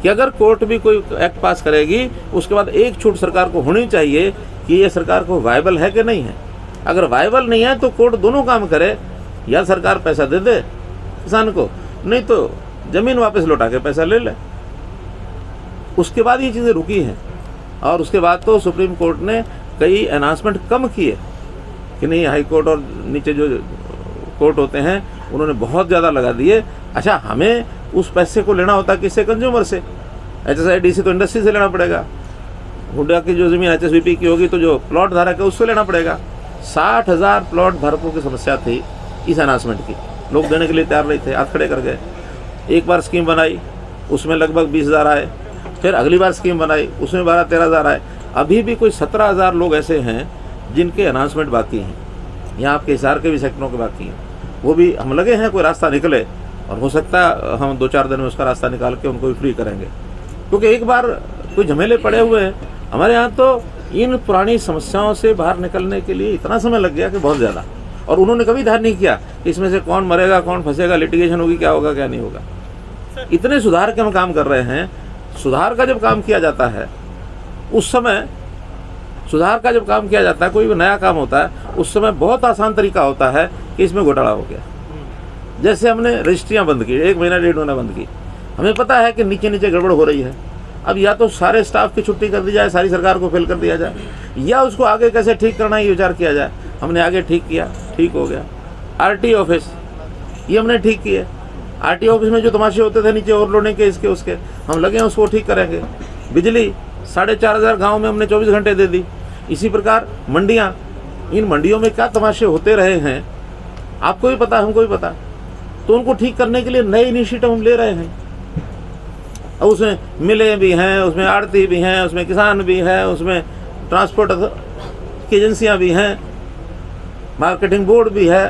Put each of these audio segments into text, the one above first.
कि अगर कोर्ट भी कोई एक्ट पास करेगी उसके बाद एक छूट सरकार को होनी चाहिए कि ये सरकार को वायबल है कि नहीं है। अगर वायबल नहीं है तो कोर्ट दोनों काम करे, या सरकार पैसा दे दे किसान को, नहीं तो ज़मीन वापस लौटा के पैसा ले ले। उसके बाद ये चीज़ें रुकी हैं और उसके बाद तो सुप्रीम कोर्ट ने कई अनाउंसमेंट कम किए कि नहीं, हाई कोर्ट और नीचे जो कोर्ट होते हैं उन्होंने बहुत ज़्यादा लगा दिए। अच्छा, हमें उस पैसे को लेना होता किससे? कंज्यूमर से। HSIDC तो इंडस्ट्री से लेना पड़ेगा, हुड्डा की जो ज़मीन HSBP की होगी तो जो प्लॉट धारक है उससे लेना पड़ेगा। 60,000 प्लॉट धारकों की समस्या थी इस अनाउंसमेंट की, लोग देने के लिए तैयार नहीं थे, हाथ खड़े कर गए। एक बार स्कीम बनाई उसमें लगभग 20,000 आए, फिर अगली बार स्कीम बनाई उसमें 12-13,000 आए। अभी भी कोई 17,000 लोग ऐसे हैं जिनके अनाउंसमेंट बाकी हैं। यहाँ आपके हिसार के भी सेक्टरों के बाकी हैं, वो भी हम लगे हैं कोई रास्ता निकले, और हो सकता है हम 2-4 दिन में उसका रास्ता निकाल के उनको भी फ्री करेंगे, क्योंकि एक बार कोई झमेले पड़े हुए हैं हमारे यहाँ। तो इन पुरानी समस्याओं से बाहर निकलने के लिए इतना समय लग गया कि बहुत ज़्यादा, और उन्होंने कभी ध्यान नहीं किया कि इसमें से कौन मरेगा कौन फंसेगा, लिटिगेशन होगी, क्या होगा क्या नहीं होगा। इतने सुधार के हम काम कर रहे हैं। सुधार का जब काम किया जाता है उस समय, सुधार का जब काम किया जाता है, कोई भी नया काम होता है उस समय बहुत आसान तरीका होता है कि इसमें घोटाला हो गया। जैसे हमने रजिस्ट्रियाँ बंद की, 1 महीना 1.5 महीना बंद की, हमें पता है कि नीचे नीचे गड़बड़ हो रही है। अब या तो सारे स्टाफ की छुट्टी कर दी जाए, सारी सरकार को फेल कर दिया जाए, या उसको आगे कैसे ठीक करना है ये विचार किया जाए। हमने आगे ठीक किया, ठीक हो गया। RT ऑफिस ये हमने ठीक किए। RT ऑफिस में जो तमाशे होते थे नीचे ओवरलोडिंग के इसके उसके, हम लगे हैं उसको ठीक करेंगे। बिजली 4,500 गाँव में हमने 24 घंटे दे दी। इसी प्रकार मंडियाँ, इन मंडियों में क्या तमाशे होते रहे हैं आपको भी पता, हमको भी पता, तो उनको ठीक करने के लिए नए इनिशिएटिव हम ले रहे हैं। और उसमें मिलें भी हैं, उसमें आड़ती भी हैं, उसमें किसान भी है, उसमें ट्रांसपोर्ट की एजेंसियाँ भी हैं, मार्केटिंग बोर्ड भी है।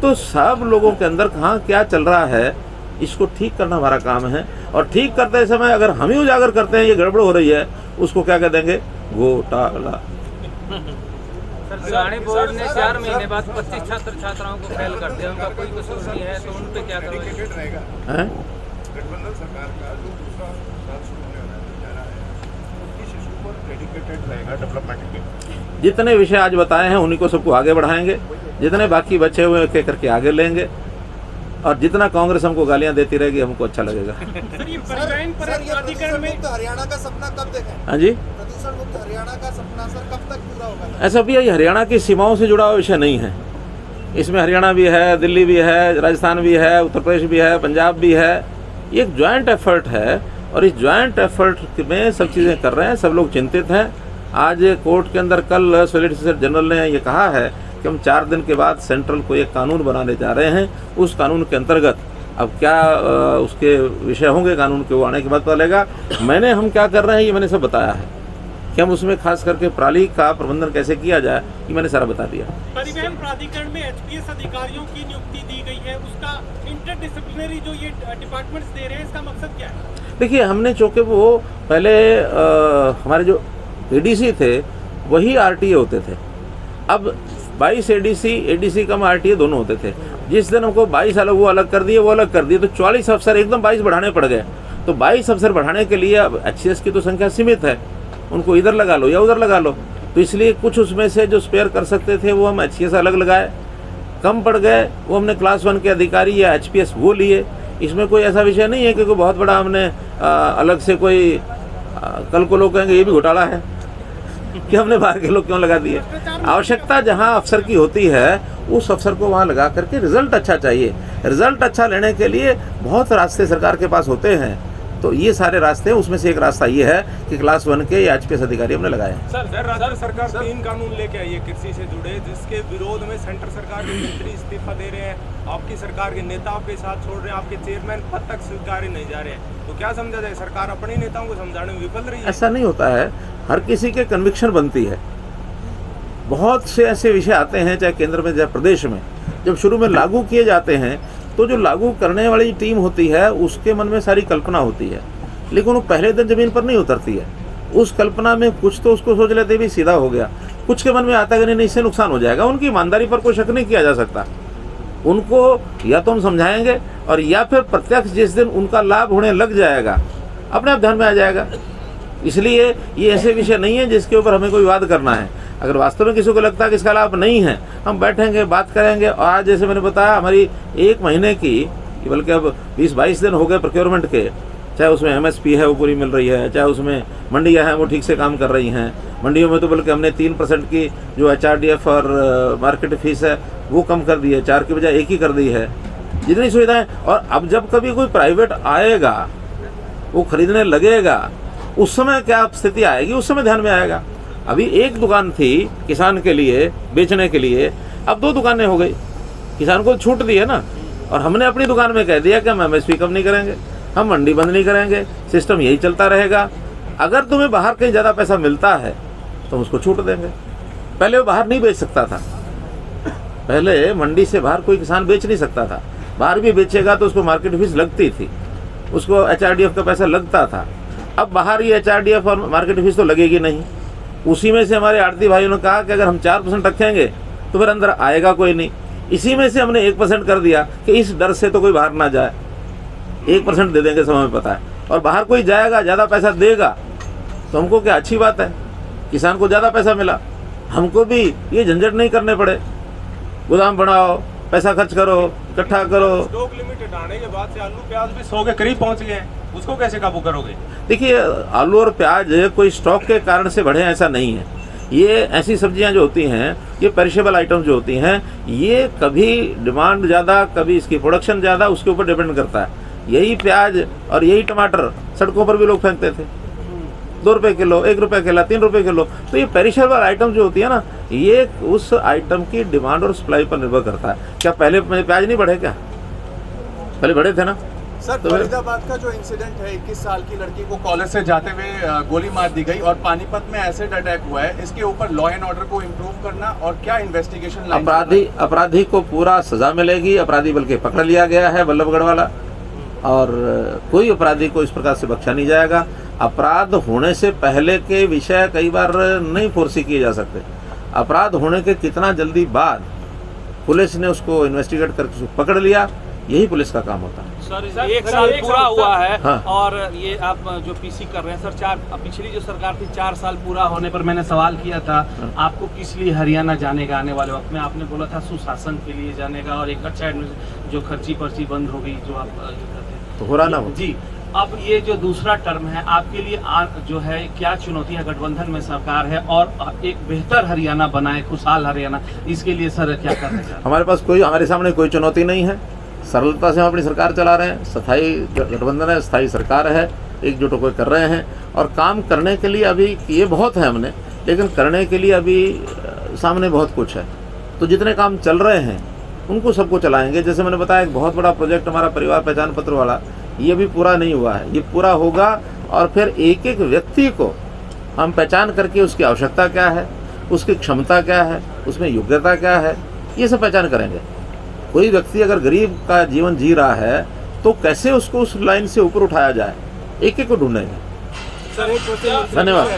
तो सब लोगों के अंदर कहाँ क्या चल रहा है इसको ठीक करना हमारा काम है। और ठीक करते समय अगर हम ही उजागर करते हैं ये गड़बड़ हो रही है, उसको क्या कह देंगे? घोटाला। सर, बोर्ड ने 4 महीने बाद 25 छात्र छात्राओं को फेल कर दिया, उनका कोई कसूर नहीं है, तो उन पे क्या करोगे? गठबंधन सरकार का जो दूसरा साल शुरू होने जा रहा है, किस इशू पर डेडिकेटेड रहेगा डेवलपमेंट के? जितने विषय आज बताए हैं उन्हीं को सबको आगे बढ़ाएंगे, जितने बाकी बचे हुए एक करके आगे लेंगे, और जितना कांग्रेस हमको गालियां देती रहेगी हमको अच्छा लगेगा। सर, ये परिवहन प्राधिकरण में हरियाणा का सपना कब देखें? हाँ जी, प्रदूषण मुक्त हरियाणा का सपना सर कब तक पूरा होगा? ऐसा भी है, हरियाणा की सीमाओं से जुड़ा हुआ विषय नहीं है। इसमें हरियाणा भी है, दिल्ली भी है, राजस्थान भी है, उत्तर प्रदेश भी है, पंजाब भी है। ये एक ज्वाइंट एफर्ट है, और इस ज्वाइंट एफर्ट में सब चीज़ें कर रहे हैं, सब लोग चिंतित हैं। आज कोर्ट के अंदर कल सॉलिसिटर जनरल ने ये कहा है कि हम 4 दिन के बाद सेंट्रल को एक कानून बनाने जा रहे हैं। उस कानून के अंतर्गत अब क्या उसके विषय होंगे कानून के, वो आने के बाद पता लगेगा। हम क्या कर रहे हैं ये मैंने सब बताया है कि हम उसमें खास करके पराली का प्रबंधन कैसे किया जाए, ये मैंने सारा बता दिया। परिवहन प्राधिकरण में HPS अधिकारियों की नियुक्ति दी गई है, उसका इंटरडिसिप्लिनरी जो ये डिपार्टमेंट्स दे रहे हैं, इसका मकसद क्या है? देखिए, हमने चूँकि वो पहले हमारे जो ADC थे वही RTA होते थे। अब 22 ADC कम RTA दोनों होते थे। जिस दिन हमको 22 अलग वो अलग कर दिए, वो अलग कर दिए, तो 44 अफसर एकदम 22 बढ़ाने पड़ गए। तो 22 अफसर बढ़ाने के लिए अब HCS की तो संख्या सीमित है, उनको इधर लगा लो या उधर लगा लो। तो इसलिए कुछ उसमें से जो स्पेयर कर सकते थे वो हम HCS अलग लगाए, कम पड़ गए वो हमने क्लास 1 के अधिकारी या HPS वो लिए। इसमें कोई ऐसा विषय नहीं है कि कोई बहुत बड़ा हमने अलग से कोई कल को लोग कहेंगे ये भी घोटाला है कि हमने बाहर के लोग क्यों लगा दिए। आवश्यकता जहां अफसर की होती है उस अफसर को वहां लगा करके रिजल्ट अच्छा चाहिए। रिजल्ट अच्छा लेने के लिए बहुत रास्ते सरकार के पास होते हैं, तो ये सारे रास्ते, उसमें से एक रास्ता ये है कि क्लास 1 के या HPS अधिकारी हमने लगाए हैं। सर, राज्य सरकार 3 कानून लेके आई है कृषि से जुड़े, जिसके विरोध में सेंटर सरकार के मंत्री इस्तीफा दे रहे हैं, आपकी सरकार के नेता आपके साथ छोड़ रहे हैं, आपके चेयरमैन पद तक स्वीकारे नहीं जा रहे हैं। तो क्या समझा जाए, सरकार अपने नेताओं को समझाने में विफल रही है? ऐसा नहीं होता है, हर किसी के कन्विक्शन बनती है। बहुत से ऐसे विषय आते हैं चाहे केंद्र में चाहे प्रदेश में, जब शुरू में लागू किए जाते हैं तो जो लागू करने वाली टीम होती है उसके मन में सारी कल्पना होती है, लेकिन वो पहले दिन ज़मीन पर नहीं उतरती है। उस कल्पना में कुछ तो उसको सोच लेते भी सीधा हो गया, कुछ के मन में आता है कि नहीं इससे नुकसान हो जाएगा। उनकी ईमानदारी पर कोई शक नहीं किया जा सकता। उनको या तो हम समझाएंगे, और या फिर प्रत्यक्ष जिस दिन उनका लाभ होने लग जाएगा, अपने आप ध्यान में आ जाएगा। इसलिए ये ऐसे विषय नहीं है जिसके ऊपर हमें कोई वाद करना है। अगर वास्तव में किसी को लगता है कि इसका लाभ नहीं है, हम बैठेंगे, बात करेंगे। और आज जैसे मैंने बताया, हमारी 1 महीने की, बल्कि अब 20-22 दिन हो गए प्रोक्योरमेंट के, चाहे उसमें MSP है वो पूरी मिल रही है, चाहे उसमें मंडियां हैं वो ठीक से काम कर रही हैं। मंडियों में तो बल्कि हमने 3% की जो HRDF और मार्केट फीस है वो कम कर दी है, 4 की बजाय 1 ही कर दी है। जितनी सुविधाएं, और अब जब कभी कोई प्राइवेट आएगा, वो खरीदने लगेगा, उस समय क्या स्थिति आएगी उस समय ध्यान में आएगा। अभी 1 दुकान थी किसान के लिए बेचने के लिए, अब 2 दुकानें हो गई। किसान को छूट दी है ना, और हमने अपनी दुकान में कह दिया कि हम MSP कम नहीं करेंगे, हम मंडी बंद नहीं करेंगे, सिस्टम यही चलता रहेगा। अगर तुम्हें बाहर कहीं ज़्यादा पैसा मिलता है तो उसको छूट देंगे। पहले वो बाहर नहीं बेच सकता था, पहले मंडी से बाहर कोई किसान बेच नहीं सकता था। बाहर भी बेचेगा तो उसको मार्केट फीस लगती थी, उसको HRDF का पैसा लगता था। अब बाहर ही HRDF और मार्केट फीस तो लगेगी नहीं। उसी में से हमारे आड़ती भाइयों ने कहा कि अगर हम 4% रखेंगे तो फिर अंदर आएगा कोई नहीं। इसी में से हमने 1% कर दिया कि इस डर से तो कोई बाहर ना जाए, 1% दे देंगे, सब हमें पता है। और बाहर कोई जाएगा, ज़्यादा पैसा देगा तो हमको क्या अच्छी बात है, किसान को ज़्यादा पैसा मिला, हमको भी ये झंझट नहीं करने पड़े। गोदाम बनाओ, पैसा खर्च करो, इकट्ठा करो। स्टॉक लिमिट हटाने के बाद से आलू प्याज भी 100 के करीब पहुंच गए हैं, उसको कैसे काबू करोगे? देखिए, आलू और प्याज कोई स्टॉक के कारण से बढ़े ऐसा नहीं है। ये ऐसी सब्जियां जो होती हैं, ये पेरिशेबल आइटम जो होती हैं, ये कभी डिमांड ज़्यादा, कभी इसकी प्रोडक्शन ज़्यादा, उसके ऊपर डिपेंड करता है। यही प्याज और यही टमाटर सड़कों पर भी लोग फेंकते थे, 2 रुपये किलो, 1 रुपये किलो, 3 रुपये किलो। तो ये पेरिशेबल आइटम जो होती है ना, ये उस आइटम की डिमांड और सप्लाई पर निर्भर करता है। क्या पहले प्याज नहीं बढ़े? क्या पहले बढ़े थे ना? सर, फरीदाबाद का जो इंसिडेंट है, 21 साल की लड़की को कॉलेज से जाते हुए गोली मार दी गई, और पानीपत में एसिड अटैक हुआ है, इसके ऊपर लॉ एंड ऑर्डर को इम्प्रूव करना और क्या इन्वेस्टिगेशन? अपराधी को पूरा सजा मिलेगी। अपराधी बल्कि पकड़ लिया गया है, बल्लभगढ़ वाला, और कोई अपराधी को इस प्रकार से बख्शा नहीं जाएगा। अपराध होने से पहले के विषय कई बार नहीं फोर्सी किए जा सकते। अपराध होने के कितना जल्दी बाद पुलिस ने उसको इन्वेस्टिगेट करके उसको पकड़ लिया, यही पुलिस का काम होता है। सर, 1 साल पूरा हुआ है। हाँ। और ये आप जो PC कर रहे हैं सर, पिछली जो सरकार थी 4 साल पूरा होने पर मैंने सवाल किया था आपको किस लिए हरियाणा जाने का आने वाले वक्त में, आपने बोला था सुशासन के लिए जाने का और एक अच्छा जो खर्ची पर्ची बंद हो गई जो आप तो हो रहा ना वो जी। अब ये जो दूसरा टर्म है आपके लिए जो है क्या चुनौती है? गठबंधन में सरकार है और एक बेहतर हरियाणा बनाए, खुशहाल हरियाणा, इसके लिए सर क्या करना चाहिए? हमारे सामने कोई चुनौती नहीं है। सरलता से हम अपनी सरकार चला रहे हैं। स्थायी गठबंधन है, स्थायी सरकार है, एकजुट होकर कर रहे हैं। और काम करने के लिए अभी किए बहुत है हमने, लेकिन करने के लिए अभी सामने बहुत कुछ है। तो जितने काम चल रहे हैं उनको सबको चलाएंगे। जैसे मैंने बताया, एक बहुत बड़ा प्रोजेक्ट हमारा परिवार पहचान पत्र वाला, ये भी पूरा नहीं हुआ है, ये पूरा होगा। और फिर एक एक व्यक्ति को हम पहचान करके उसकी आवश्यकता क्या है, उसकी क्षमता क्या है, उसमें योग्यता क्या है, ये सब पहचान करेंगे। कोई व्यक्ति अगर गरीब का जीवन जी रहा है तो कैसे उसको उस लाइन से ऊपर उठाया जाए, एक एक को ढूंढेंगे। धन्यवाद।